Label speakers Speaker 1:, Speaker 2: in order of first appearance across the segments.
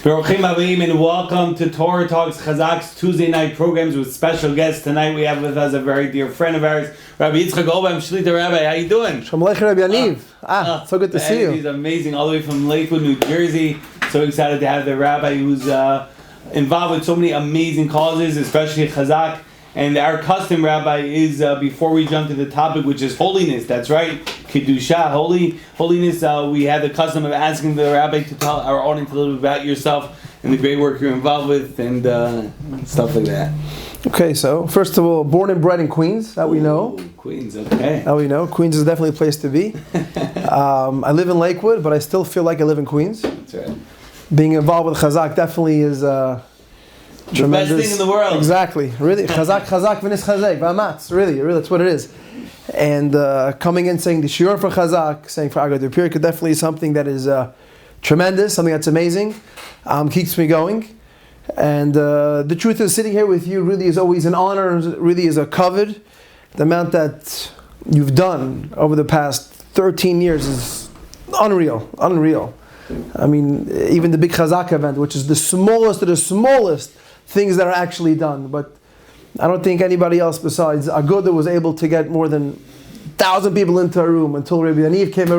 Speaker 1: Baruchim Abim, and welcome to Torah Talks Chazaq's Tuesday night programs with special guests. Tonight we have with us a very dear friend of ours, Rabbi Yitzchok Oelbaum, Shlita Rabbi. How you doing?
Speaker 2: Shalom Aleichem, Rabbi Yaniv. So good to see you.
Speaker 1: He's amazing, all the way from Lakewood, New Jersey. So excited to have the Rabbi who's involved with so many amazing causes, especially Chazaq. And our custom, Rabbi, is before we jump to the topic, which is holiness. That's right, Kedusha, holiness. We have the custom of asking the Rabbi to tell our audience a little bit about yourself and the great work you're involved with, and stuff like that.
Speaker 2: Okay, so first of all, born and bred in Queens, that we know.
Speaker 1: Queens, okay.
Speaker 2: That we know. Queens is definitely a place to be. I live in Lakewood, but I still feel like I live in Queens.
Speaker 1: That's right.
Speaker 2: Being involved with Chazaq definitely is tremendous.
Speaker 1: The best thing in the world.
Speaker 2: Exactly, really. Chazaq, v'nis chazek, v'amatz. Really, that's what it is. And coming in saying the shiur for Chazaq, saying for Agad Pir, definitely something that is tremendous, something that's amazing, keeps me going. And the truth is, sitting here with you really is always an honor, really is a kavod. The amount that you've done over the past 13 years is unreal. I mean, even the big Chazaq event, which is the smallest of the smallest things that are actually done. But I don't think anybody else besides Aguda was able to get more than 1,000 people into a room until Rabbi Yaniv came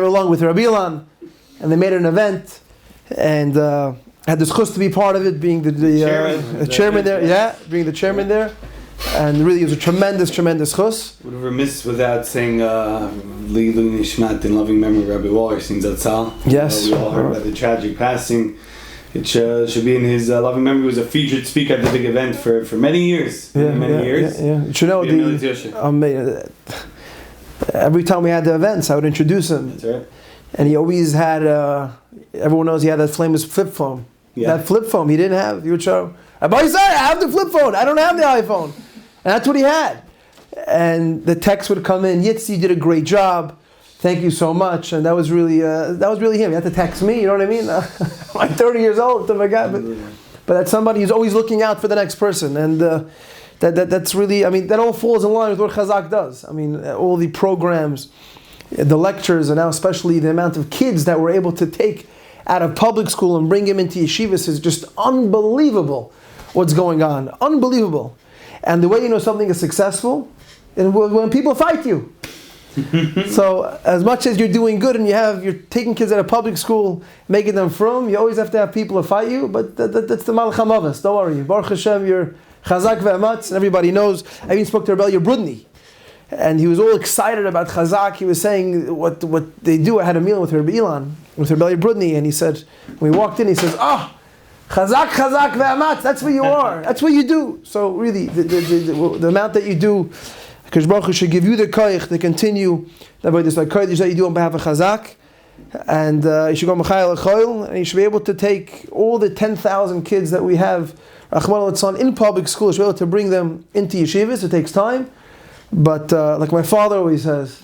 Speaker 2: along with Rabbi Ilan, and they made an event, and had the schus to be part of it, being the chairman there. Yeah, being the chairman there. And really, it was a tremendous schus.
Speaker 1: Would have remiss without saying Lilu Nishmat in loving memory of Rabbi Waller sings Zatzal.
Speaker 2: Yes.
Speaker 1: We all heard about the tragic passing. It should be in his loving memory. He was a featured speaker at the big event for many years. Many years.
Speaker 2: Yeah. You should know every time we had the events, I would introduce him.
Speaker 1: That's right.
Speaker 2: And he always had, everyone knows he had that famous flip phone. Yeah. That flip phone he didn't have. He would show, I have the flip phone. I don't have the iPhone. And that's what he had. And the text would come in, Yitzi, you did a great job. Thank you so much. And that was really him. He had to text me, you know what I mean? I'm 30 years old, oh my God. But that's somebody who's always looking out for the next person. And that's really, I mean, that all falls in line with what Chazaq does. I mean, all the programs, the lectures, and now especially the amount of kids that we're able to take out of public school and bring them into yeshivas is just unbelievable what's going on. Unbelievable. And the way you know something is successful, and when people fight you. So as much as you're doing good and you're taking kids out of public school, making them from, you always have to have people to fight you, but that's the Malach HaMavos. Don't worry. Baruch Hashem, you're Chazaq ve'amatz, and everybody knows. I even spoke to Rabbi Yitzchok, and he was all excited about Chazaq. He was saying what they do. I had a meal with Rabbi Ilan, with Rabbi Yitzchok, and he said, when we walked in, he says, Chazaq ve'amatz, that's what you are. That's what you do. So really, the amount that you do, Kadosh Baruch Hu should give you the koyach to continue this kodesh that you do on behalf of Chazaq, and you should go mechayel achoil, and you should be able to take all the 10,000 kids that we have, Rachmana litzlan, in public school. You should be able to bring them into yeshivas. It takes time, but like my father always says,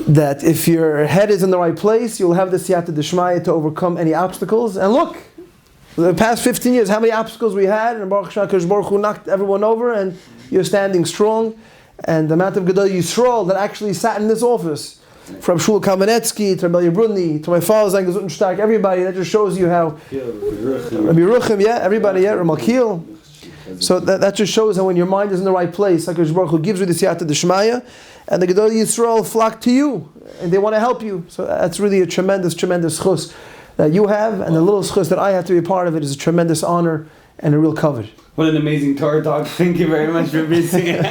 Speaker 2: that if your head is in the right place, you'll have the siyata d'shmaya to overcome any obstacles. And look, the past 15 years, how many obstacles we had, and Baruch Hashem, Baruch Hu knocked everyone over, and you're standing strong. And the amount of Gedol Yisrael that actually sat in this office, from Shul Kamenetsky to Rabbi Yibrudny to my father Zang Gesundenstark, everybody, that just shows you how Rabbi Yeruchim, everybody, Ramalkiel. So that just shows how when your mind is in the right place, HaKadosh Baruch Hu gives you the siyata d'shmaya, and the Gedol Yisrael flock to you, and they want to help you. So that's really a tremendous chus that you have, and the little schus that I have to be a part of it is a tremendous honor and a real kavod.
Speaker 1: What an amazing Torah talk. Thank you very much for being here.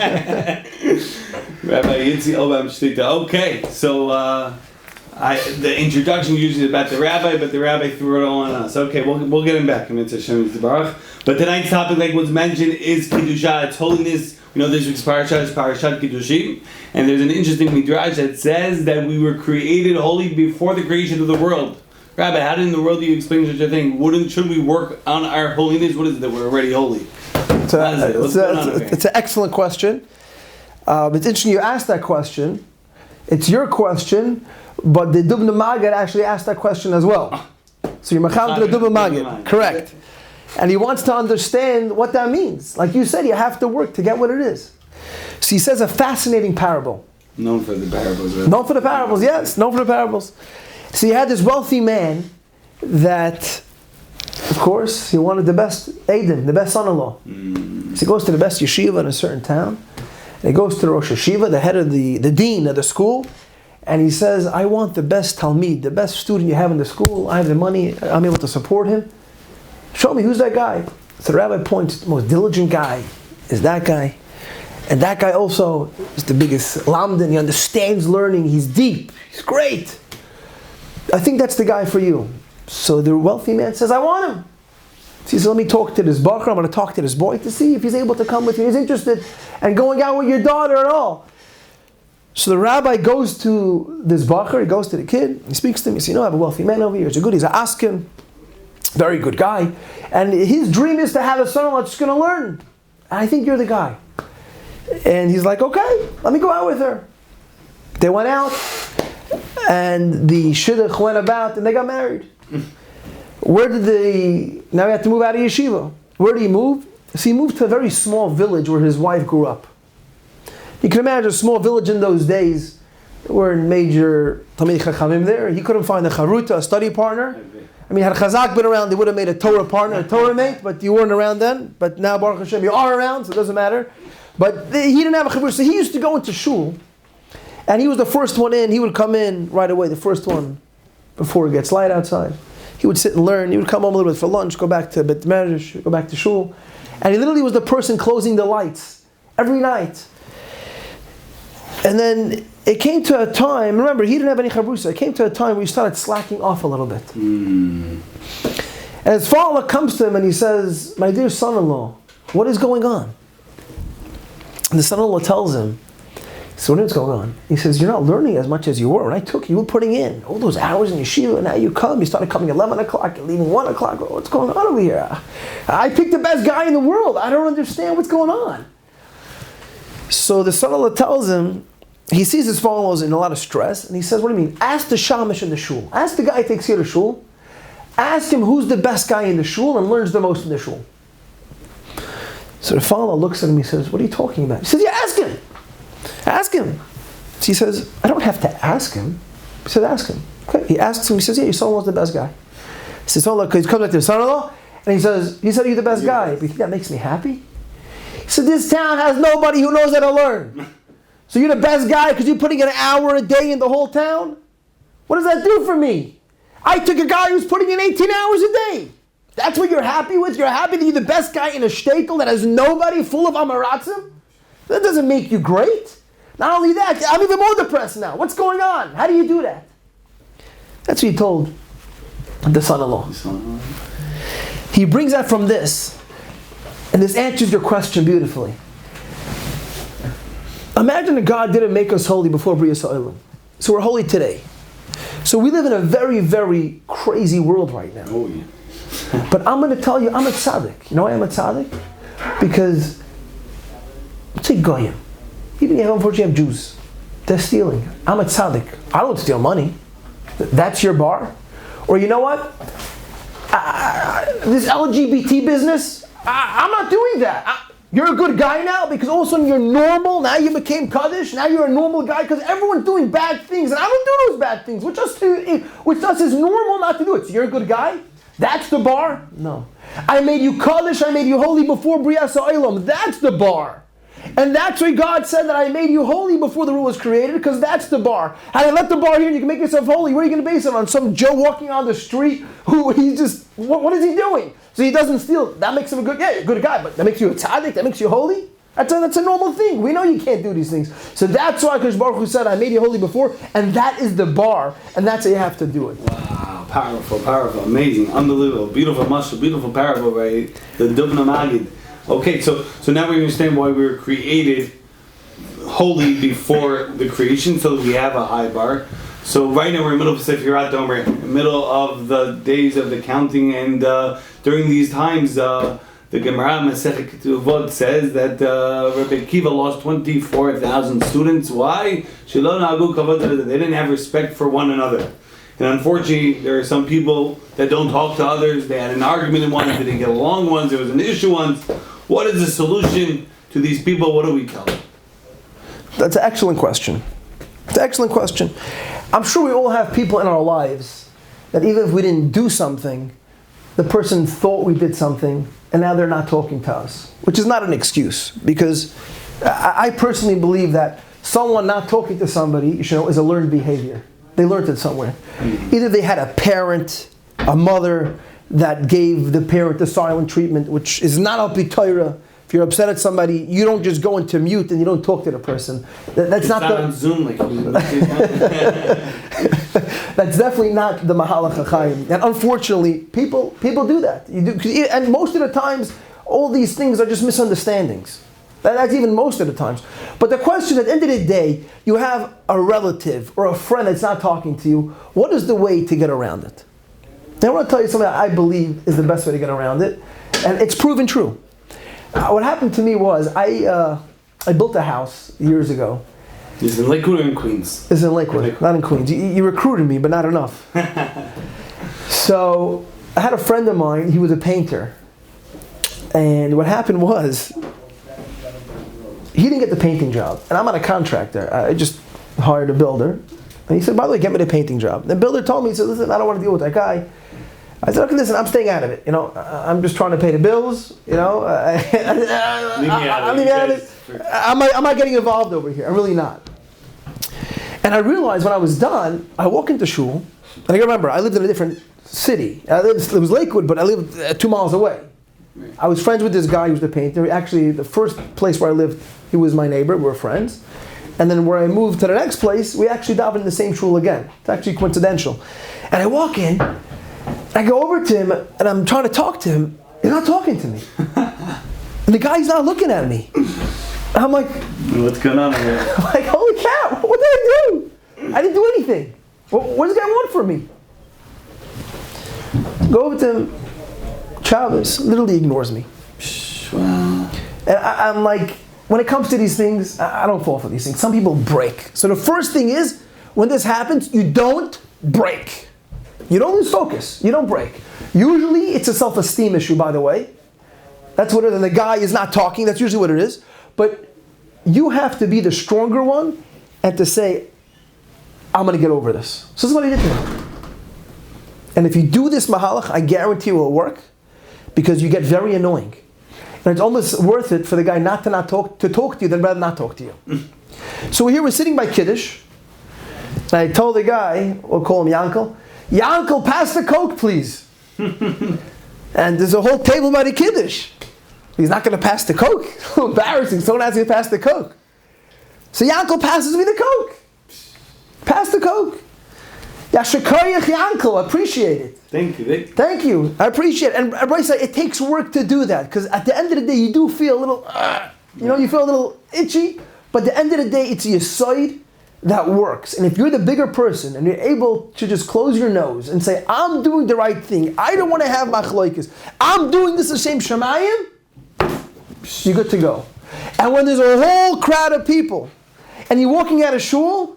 Speaker 1: Rabbi Yitzchok Oelbaum Shlita. Okay, so the introduction was usually about the rabbi, but the rabbi threw it all on us. Okay, we'll get him back in Mitzvah Shem Yisbarach. But tonight's topic, like was mentioned, is Kedusha. It's holiness. You know, this week's parasha is Parashat Kedushim, and there's an interesting midrash that says that we were created holy before the creation of the world. Rabbi, how in the world do you explain such a thing? Should we work on our holiness? What is it that we're already holy?
Speaker 2: It's an excellent question. It's interesting you asked that question. It's your question, but the Dubna Magid actually asked that question as well. So you're Machal to the Dubna Magid. Correct. And he wants to understand what that means. Like you said, you have to work to get what it is. So he says a fascinating parable.
Speaker 1: Known for the parables, right?
Speaker 2: Known for the parables, yes. Known for the parables. So you had this wealthy man that, of course, he wanted the best Aiden, the best son-in-law. So he goes to the best yeshiva in a certain town. And he goes to the Rosh Yeshiva, the head of the dean of the school. And he says, I want the best Talmid, the best student you have in the school. I have the money. I'm able to support him. Show me, who's that guy? So the rabbi points, the most diligent guy is that guy. And that guy also is the biggest lamdan. He understands learning. He's deep. He's great. I think that's the guy for you. So the wealthy man says, I want him. So he says, let me talk to this bacher. I'm going to talk to this boy to see if he's able to come with you. He's interested in going out with your daughter at all. So the rabbi goes to this bacher. He goes to the kid. He speaks to him. He says, I have a wealthy man over here. He's a good. He's an askin. Very good guy. And his dream is to have a son-in-law that's going to learn. And I think you're the guy. And he's like, okay, let me go out with her. They went out, and the shidduch went about, and they got married. Now he had to move out of yeshiva. Where did he move? So he moved to a very small village where his wife grew up. You can imagine a small village in those days. There weren't major Talmidei Chachamim there. He couldn't find a charuta, a study partner. I mean, had Chazaq been around, they would have made a Torah partner, a Torah mate, but you weren't around then. But now, Baruch Hashem, you are around, so it doesn't matter. But he didn't have a chavrut, so he used to go into shul, and he was the first one in. He would come in right away, the first one, before it gets light outside. He would sit and learn. He would come home a little bit for lunch, go back to Bet Medrash, go back to shul. And he literally was the person closing the lights every night. And then it came to a time, remember, he didn't have any chavrusa. It came to a time where he started slacking off a little bit. And his father comes to him and he says, my dear son-in-law, what is going on? And the son-in-law tells him, so what's going on? He says, you're not learning as much as you were. When I took you, you were putting in all those hours in yeshiva, and now you come. You started coming at 11 o'clock, you're leaving 1 o'clock. What's going on over here? I picked the best guy in the world. I don't understand what's going on. So the son-in-law tells him, he sees his father-in-law in a lot of stress, and he says, what do you mean? Ask the shamish in the shul. Ask the guy who takes you to shul. Ask him who's the best guy in the shul and learns the most in the shul. So the father looks at him, he says, what are you talking about? He says, yeah, ask him. Ask him. So he says, I don't have to ask him. He said, ask him. Okay. He asks him, he says, yeah, your son-in-law's the best guy. He says, son-in-law, because he comes back to his son-in-law, and he said, you're the best guy. But you think that makes me happy? He said, this town has nobody who knows how to learn. So you're the best guy because you're putting an hour a day in the whole town? What does that do for me? I took a guy who's putting in 18 hours a day. That's what you're happy with? You're happy that you're the best guy in a shtetl that has nobody, full of amaratzim? That doesn't make you great. Not only that, I'm even more depressed now. What's going on? How do you do that? That's what he told the son-in-law. He brings that from this. And this answers your question beautifully. Imagine that God didn't make us holy before Bria Sa'olam. So we're holy today. So we live in a very, very crazy world right now.
Speaker 1: Oh, yeah.
Speaker 2: But I'm going to tell you, I'm a tzaddik. You know why I'm a tzaddik? Because, let's say goyim. Even if unfortunately you have Jews. They're stealing. I'm a tzaddik. I don't steal money. That's your bar? Or you know what? This LGBT business, I'm not doing that. You're a good guy now because all of a sudden you're normal. Now you became Kaddish. Now you're a normal guy because everyone's doing bad things. And I don't do those bad things. Which us is normal not to do it. So you're a good guy? That's the bar? No. I made you Kaddish. I made you holy before Bria Sa'olam. That's the bar. And that's why God said that I made you holy before the rule was created, because that's the bar. Had I let the bar here and you can make yourself holy, what are you going to base it on? Some Joe walking on the street who he's just, what is he doing? So he doesn't steal. That makes him a good guy, but that makes you a tzaddik, that makes you holy? That's a normal thing. We know you can't do these things. So that's why Kadosh Baruch Hu said, I made you holy before, and that is the bar, and that's how you have to do it.
Speaker 1: Wow, powerful, amazing, unbelievable, beautiful mashal, beautiful parable, right? The Dubna Magid. Okay, so now we understand why we were created holy before the creation, so that we have a high bar. So right now we're in the middle of Sefirat Omer, in the middle of the days of the counting, and during these times, the Gemara Masechet Ketuvot says that Rabbi Akiva lost 24,000 students. Why? They didn't have respect for one another. And unfortunately, there are some people that don't talk to others. They had an argument in once, they didn't get along once, there was an issue once. What is the solution to these people? What do we tell them?
Speaker 2: That's an excellent question. It's an excellent question. I'm sure we all have people in our lives that even if we didn't do something, the person thought we did something, and now they're not talking to us, which is not an excuse, because I personally believe that someone not talking to somebody, is a learned behavior. They learned it somewhere. Either they had a parent, a mother, that gave the parent the silent treatment, which is not al pi Torah. If you're upset at somebody, you don't just go into mute and you don't talk to the person. That's not the
Speaker 1: on Zoom like
Speaker 2: That's definitely not the Mahalach HaChaim. And unfortunately, people do that. And most of the times, all these things are just misunderstandings. That's even most of the times. But the question, at the end of the day, you have a relative or a friend that's not talking to you. What is the way to get around it? Now, I want to tell you something that I believe is the best way to get around it. And it's proven true. What happened to me was, I built a house years ago.
Speaker 1: Is it in Lakewood or in Queens?
Speaker 2: It's in Lakewood, not in Queens. You recruited me, but not enough. So, I had a friend of mine, he was a painter. And what happened was, he didn't get the painting job. And I'm not a contractor. I just hired a builder. And he said, by the way, get me the painting job. The builder told me, he said, listen, I don't want to deal with that guy. I said, okay, listen, I'm staying out of it. I'm just trying to pay the bills. I'm leaving out of it. I'm not getting involved over here. I'm really not. And I realized when I was done, I walk into shul, and I remember, I lived in a different city. It was Lakewood, but I lived 2 miles away. I was friends with this guy who was the painter. Actually, the first place where I lived, he was my neighbor. We were friends. And then where I moved to the next place, we actually davened in the same shul again. It's actually coincidental. And I walk in, I go over to him, and I'm trying to talk to him. He's not talking to me. And the guy's not looking at me. And I'm like,
Speaker 1: what's going on here?
Speaker 2: I'm like, holy cow, what did I do? I didn't do anything. What does this guy want from me? Go over to him. Chavez literally ignores me.
Speaker 1: Wow.
Speaker 2: And I'm like, when it comes to these things, I don't fall for these things. Some people break. So the first thing is, when this happens, you don't break. You don't lose focus. You don't break. Usually, it's a self-esteem issue, by the way. That's what it is. And the guy is not talking. That's usually what it is. But you have to be the stronger one and to say, I'm going to get over this. So this is what he did to me. And if you do this mahalach, I guarantee it will work, because you get very annoying. And it's almost worth it for the guy not to talk to you than rather not talk to you. So we're sitting by Kiddush. And I told the guy, we'll call him Yankel, Yankel, pass the Coke, please. And there's a whole table by the Kiddush. He's not going to pass the Coke. Embarrassing. Someone asked me to pass the Coke. So Yankel passes me the Coke. Pass the Coke. Yashikoyach Yankel, appreciate it.
Speaker 1: Thank you.
Speaker 2: Thank you. I appreciate it. And Rabbi said it takes work to do that, because at the end of the day you do feel a little, you feel a little itchy. But at the end of the day, it's your side that works. And if you're the bigger person and you're able to just close your nose and say, I'm doing the right thing, I don't want to have machloikis, I'm doing this Hashem Shemayim, you're good to go. And when there's a whole crowd of people and you're walking out of shul,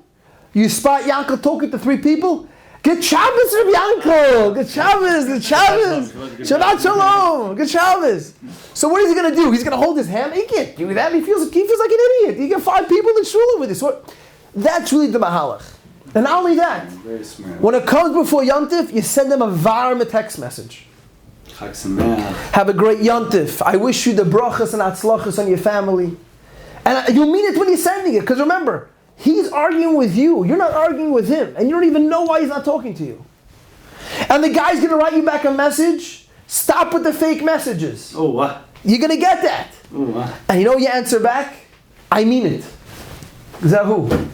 Speaker 2: you spot Yankel talking to 3 people, Good Shabbos, Rabbi Yankel. Good Shabbos, good Shabbos. Shabbat Shalom. Good Shabbos. So what is he going to do? He's going to hold his hand? He can't do that. He feels like an idiot. You get 5 people in shul over this. That's really the mahalach. And not only that, when it comes before Yontif, you send them a varm text message. Have a great Yontif. I wish you the brachas and atzlachas on your family. And you mean it when you're sending it. Because remember, he's arguing with you. You're not arguing with him. And you don't even know why he's not talking to you. And the guy's going to write you back a message. Stop with the fake messages.
Speaker 1: Oh, what?
Speaker 2: You're going to get that.
Speaker 1: Oh, what?
Speaker 2: And you know you answer back? I mean it. Zahu.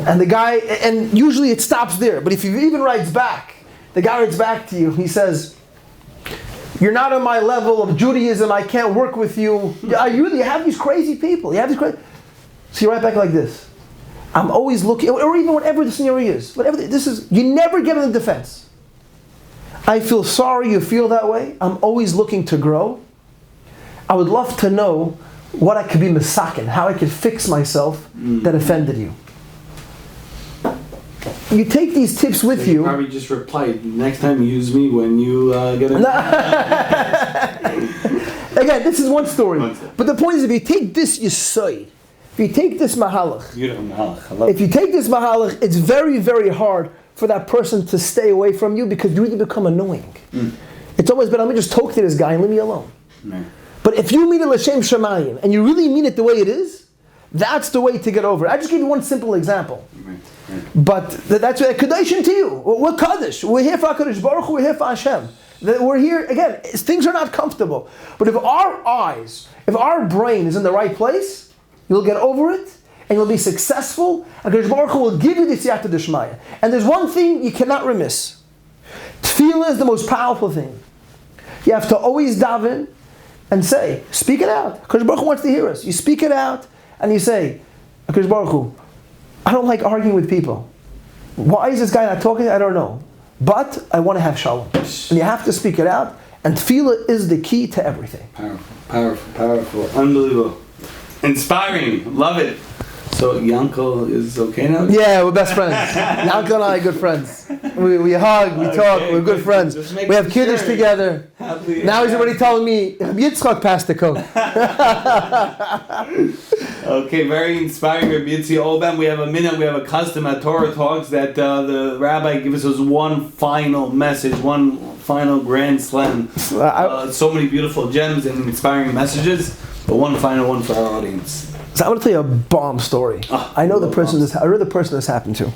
Speaker 2: And the guy, and usually it stops there. But if he even writes back, the guy writes back to you. He says, you're not on my level of Judaism. I can't work with you. You have these crazy people. You have these crazy... So you write back like this. I'm always looking, or even whatever the scenario is. Whatever this is, you never get in the defense. I feel sorry you feel that way. I'm always looking to grow. I would love to know what I could be misaken, how I could fix myself that offended you. You take these tips with you.
Speaker 1: Probably just replied, next time you use me when you get a...
Speaker 2: Again, this is one story. But the point is, if you take this yesod, if you take this mahalach,
Speaker 1: Beautiful mahalach. I love
Speaker 2: if you take this mahalach, it's very, very hard for that person to stay away from you because you really become annoying. It's always been, let me just talk to this guy and leave me alone. But if you mean it l'shem shamayim and you really mean it the way it is, that's the way to get over it. I just gave you one simple example. But that's a Kaddish to you. We're Kaddish. We're here for HaKadosh Baruch Hu. We're here for Hashem. We're here, again, things are not comfortable. But if our brain is in the right place, you'll get over it and you'll be successful. HaKadosh Baruch Hu will give you the siyata d'shmaya. And there's one thing you cannot remiss. Tefillah is the most powerful thing. You have to always daven and say, speak it out. HaKadosh Baruch Hu wants to hear us. You speak it out and you say, HaKadosh Baruch Hu, I don't like arguing with people. Why is this guy not talking? I don't know. But I want to have shalom. And you have to speak it out. And tefillah is the key to everything.
Speaker 1: Powerful. Unbelievable. Inspiring. Love it. So Yankel is okay now?
Speaker 2: Yeah, we're best friends. Yankel and I are good friends. We hug, we talk, we're good friends. We have kiddush together. Now he's already telling me, Rabbi Yitzchok passed the coke.
Speaker 1: Okay, very inspiring, Rabbi Yitzchok Oelbaum. We have a minute, we have a custom at Torah Talks that the rabbi gives us one final message, one final grand slam. So many beautiful gems and inspiring messages, but one final one for our audience.
Speaker 2: So I'm going to tell you a bomb story. I know the person this happened to.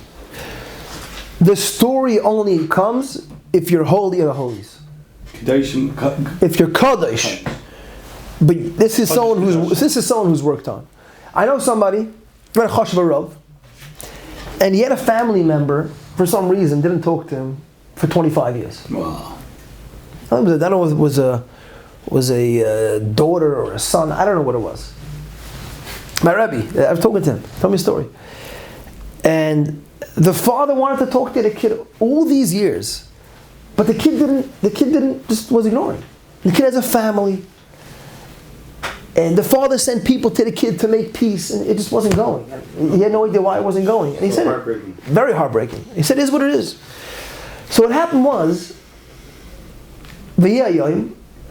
Speaker 2: The story only comes if you're holy of the holies. If you're Kaddish. But this is someone who's worked on. I know somebody, very chashuv rav, and he had a family member, for some reason, didn't talk to him for 25 years.
Speaker 1: Wow.
Speaker 2: I don't know if it was a daughter or a son, I don't know what it was. My Rebbe, I was talking to him, tell me a story. And the father wanted to talk to the kid all these years, but the kid didn't, just was ignoring. The kid has a family, and the father sent people to the kid to make peace, and it just wasn't going. He had no idea why it wasn't going. And he said, very heartbreaking. He said, it is what it is. So what happened was, they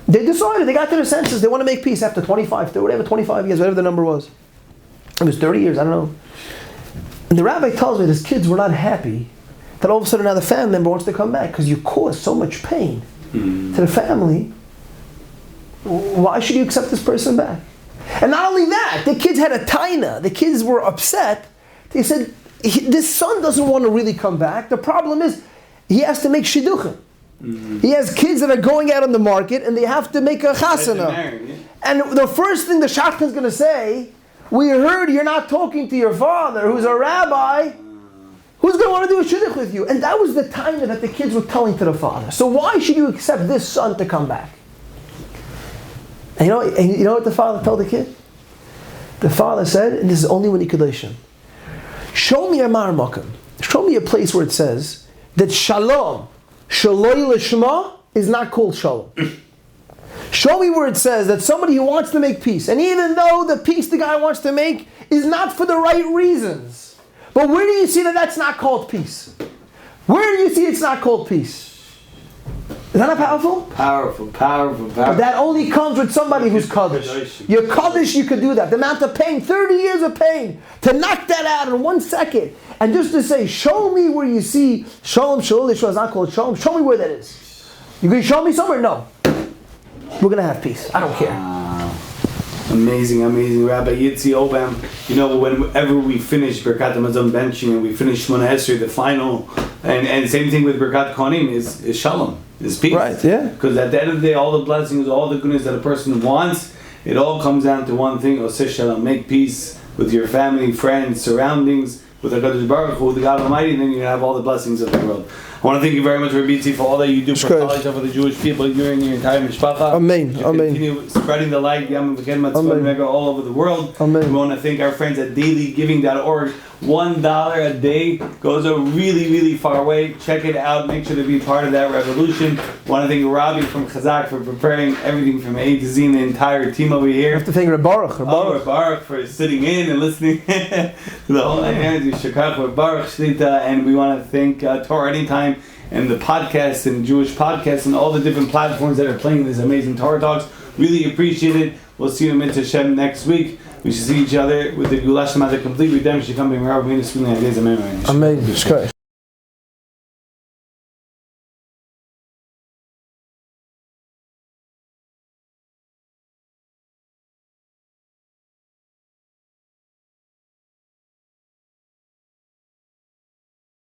Speaker 2: decided, they got to their senses, they want to make peace after 25 years, whatever the number was. It was 30 years, I don't know. And the rabbi tells me, his kids were not happy that all of a sudden now the family member wants to come back because you caused so much pain to the family. Why should you accept this person back? And not only that, the kids had a taina. The kids were upset. They said, this son doesn't want to really come back. The problem is, he has to make shidduchim. He has kids that are going out on the market and they have to make a chasana. And the first thing the shadchan is going to say, we heard you're not talking to your father, who's a rabbi, who's going to want to do a shidduch with you. And that was the time that the kids were telling to the father. So why should you accept this son to come back? And you know what the father told the kid? The father said, and this is only when he Kaddish, show me a marmakim. Show me a place where it says that shalom, shaloi lishma, is not called shalom. Show me where it says that somebody who wants to make peace, and even though the peace the guy wants to make is not for the right reasons, but where do you see that that's not called peace? Where do you see it's not called peace? Is that not powerful?
Speaker 1: Powerful.
Speaker 2: But that only comes with somebody who's Kaddish. You're Kaddish, you could do that. The amount of pain, 30 years of pain, to knock that out in 1 second, and just to say, show me where you see Shalom, Shalom, is not called Shalom, show me where that is. You going to show me somewhere? No. We're going to have peace. I don't care.
Speaker 1: Amazing. Rabbi Yitzchok Oelbaum, whenever we finish Birkat Hamazon benching and we finish Shmona Esrei, the final, and same thing with Birkat Kohanim is Shalom, is peace.
Speaker 2: Right, yeah.
Speaker 1: Because at the end of the day, all the blessings, all the goodness that a person wants, it all comes down to one thing, Oseh Shalom, make peace with your family, friends, surroundings, with HaKadosh Baruch Hu, with the God Almighty, and then you have all the blessings of the world. I want to thank you very much, Rabbi Yitzchok, for all that you do for college over the Jewish people, you and your entire mishpacha.
Speaker 2: Amen.
Speaker 1: Continue spreading the light, Yam V'Ken Matzvah Mega all over the world.
Speaker 2: Amen.
Speaker 1: We want to thank our friends at dailygiving.org. $1 a day goes a really, really far way. Check it out. Make sure to be part of that revolution. I want to thank Rabbi from Chazaq for preparing everything from A to Z and the entire team over here.
Speaker 2: I have to thank Rabbi
Speaker 1: Baruch for sitting in and listening to the whole Baruch Shlita. And we want to thank Torah Anytime and the podcast and Jewish podcasts and all the different platforms that are playing this amazing Torah Talks. Really appreciate it. We'll see you in Mitzvah Hashem next week. We should see each other with the Gulash the complete redemption coming. Amen.